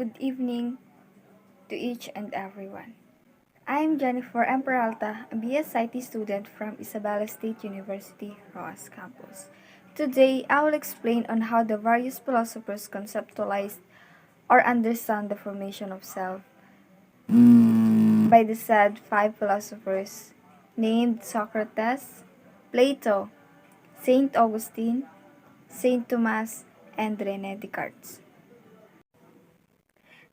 Good evening to each and everyone. I am Jennifer M. Peralta, a BSIT student from Isabela State University, Roas Campus. Today, I will explain on how the various philosophers conceptualized or understand the formation of self by the said five philosophers named Socrates, Plato, Saint Augustine, Saint Thomas, and René Descartes.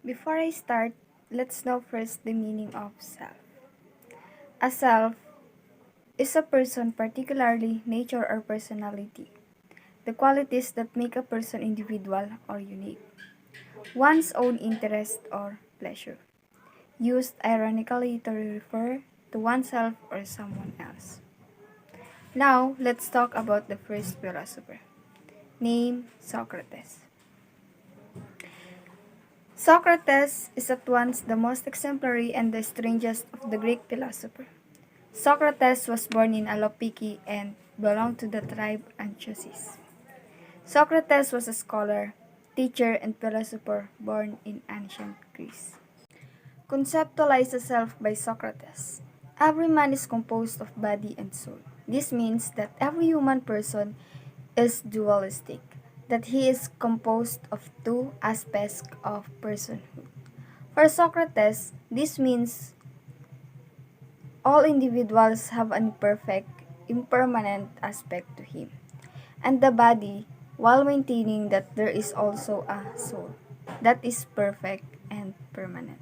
Before I start, let's know first the meaning of self. A self is a person, particularly nature or personality, the qualities that make a person individual or unique, one's own interest or pleasure, used ironically to refer to oneself or someone else. Now, let's talk about the first philosopher, named Socrates. Socrates is at once the most exemplary and the strangest of the Greek philosophers. Socrates was born in Alopiki and belonged to the tribe Anchises. Socrates was a scholar, teacher, and philosopher born in ancient Greece. Conceptualize the self by Socrates. Every man is composed of body and soul. This means that every human person is dualistic, that he is composed of two aspects of personhood. For Socrates, this means all individuals have an impermanent aspect to him, and the body, while maintaining that there is also a soul that is perfect and permanent.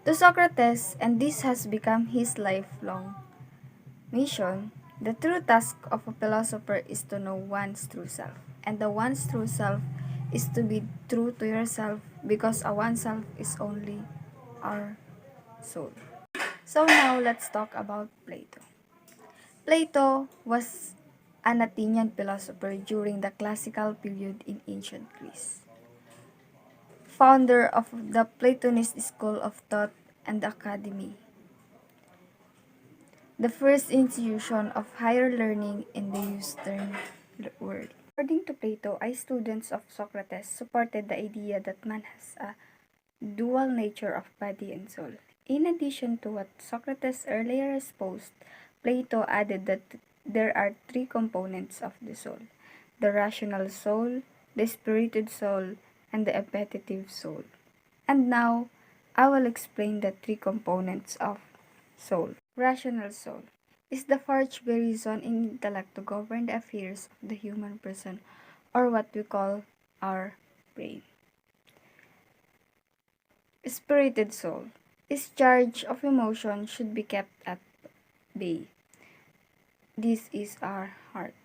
To Socrates, and this has become his lifelong mission, the true task of a philosopher is to know one's true self, and the one's true self is to be true to yourself because a oneself is only our soul. So now let's talk about Plato. Plato was an Athenian philosopher during the classical period in ancient Greece. Founder of the Platonist school of thought and academy, the first institution of higher learning in the Eastern world. According to Plato, students of Socrates supported the idea that man has a dual nature of body and soul. In addition to what Socrates earlier exposed, Plato added that there are three components of the soul: the rational soul, the spirited soul, and the appetitive soul. And now, I will explain the three components of soul. Rational soul is the forged by reason and intellect to govern the affairs of the human person, or what we call our brain. Spirited soul is charge of emotion should be kept at bay. This is our heart.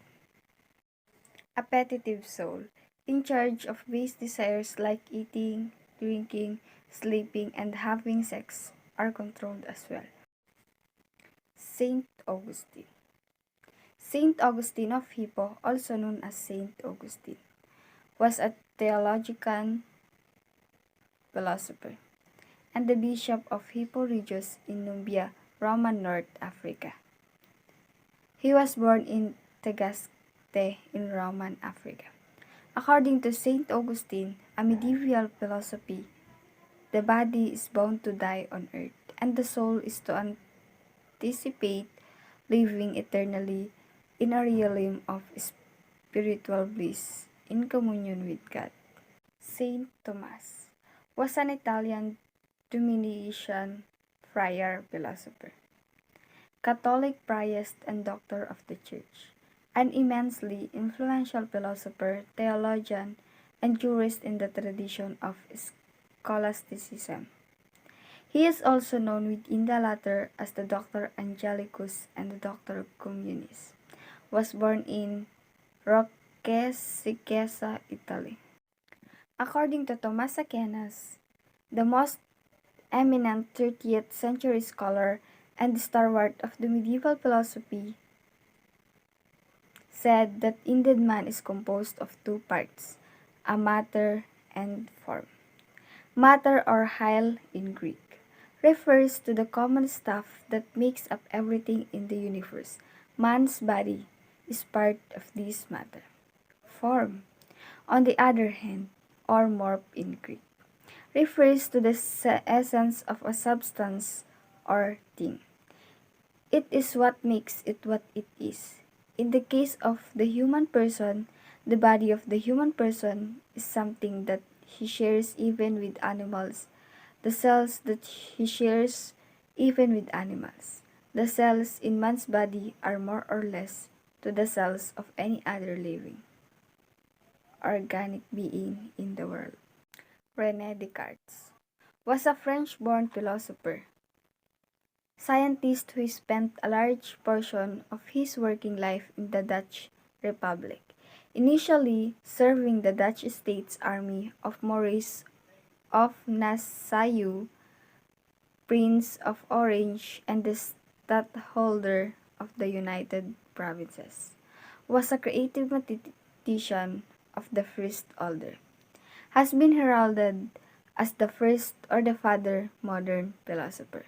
Appetitive soul, in charge of base desires like eating, drinking, sleeping, and having sex, are controlled as well. Saint Augustine. Saint Augustine of Hippo, also known as Saint Augustine, was a theologian philosopher and the bishop of Hippo Regius in Nubia, Roman North Africa. He was born in Tagaste in Roman Africa. According to Saint Augustine, a medieval philosophy, the body is bound to die on earth, and the soul is to anticipate living eternally in a realm of spiritual bliss in communion with God. Saint Thomas was an Italian Dominician friar philosopher, Catholic priest and doctor of the Church, an immensely influential philosopher, theologian, and jurist in the tradition of scholasticism. He is also known within the latter as the Doctor Angelicus and the Doctor Communis. Was born in Roccasecca, Italy. According to Thomas Aquinas, the most eminent 30th century scholar and stalwart of the medieval philosophy, said that indeed man is composed of two parts, a matter and form. Matter, or hyle in Greek, refers to the common stuff that makes up everything in the universe. Man's body is part of this matter. Form, on the other hand, or morph in Greek, refers to the essence of a substance or thing. It is what makes it what it is. In the case of the human person, the body of the human person is something that he shares even with animals. The cells that he shares even with animals. The cells in man's body are more or less to the cells of any other living organic being in the world. René Descartes was a French-born philosopher, scientist who spent a large portion of his working life in the Dutch Republic, initially serving the Dutch States Army of Maurice of Nassau, Prince of Orange, and the Stadtholder of the United Provinces. Was a creative mathematician of the first order. Has been heralded as the first or the father modern philosopher.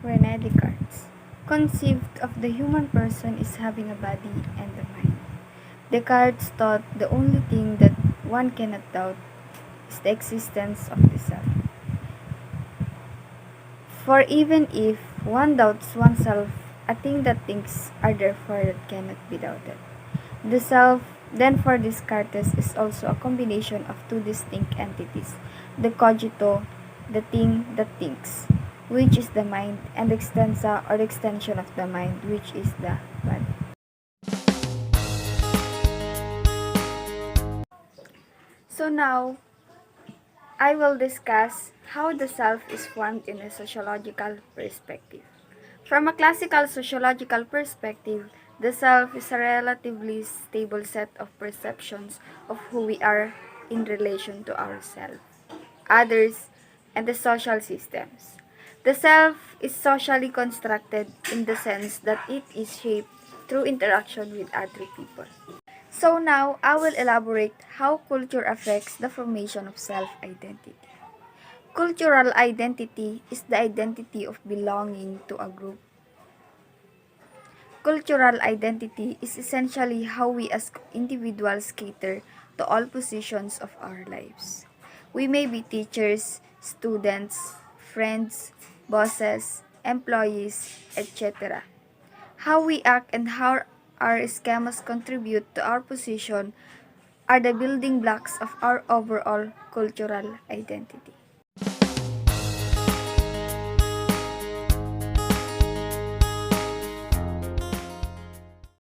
René Descartes conceived of the human person as having a body and a mind. Descartes thought the only thing that one cannot doubt is the existence of the self. For even if one doubts oneself, a thing that thinks are therefore that cannot be doubted. The self, then for Descartes, is also a combination of two distinct entities, the cogito, the thing that thinks, which is the mind, and the extensa or the extension of the mind, which is the body. So now, I will discuss how the self is formed in a sociological perspective. From a classical sociological perspective, the self is a relatively stable set of perceptions of who we are in relation to ourselves, others, and the social systems. The self is socially constructed in the sense that it is shaped through interaction with other people. So now, I will elaborate how culture affects the formation of self-identity. Cultural identity is the identity of belonging to a group. Cultural identity is essentially how we as individuals cater to all positions of our lives. We may be teachers, students, friends, bosses, employees, etc. How we act and how our schemas contribute to our position are the building blocks of our overall cultural identity.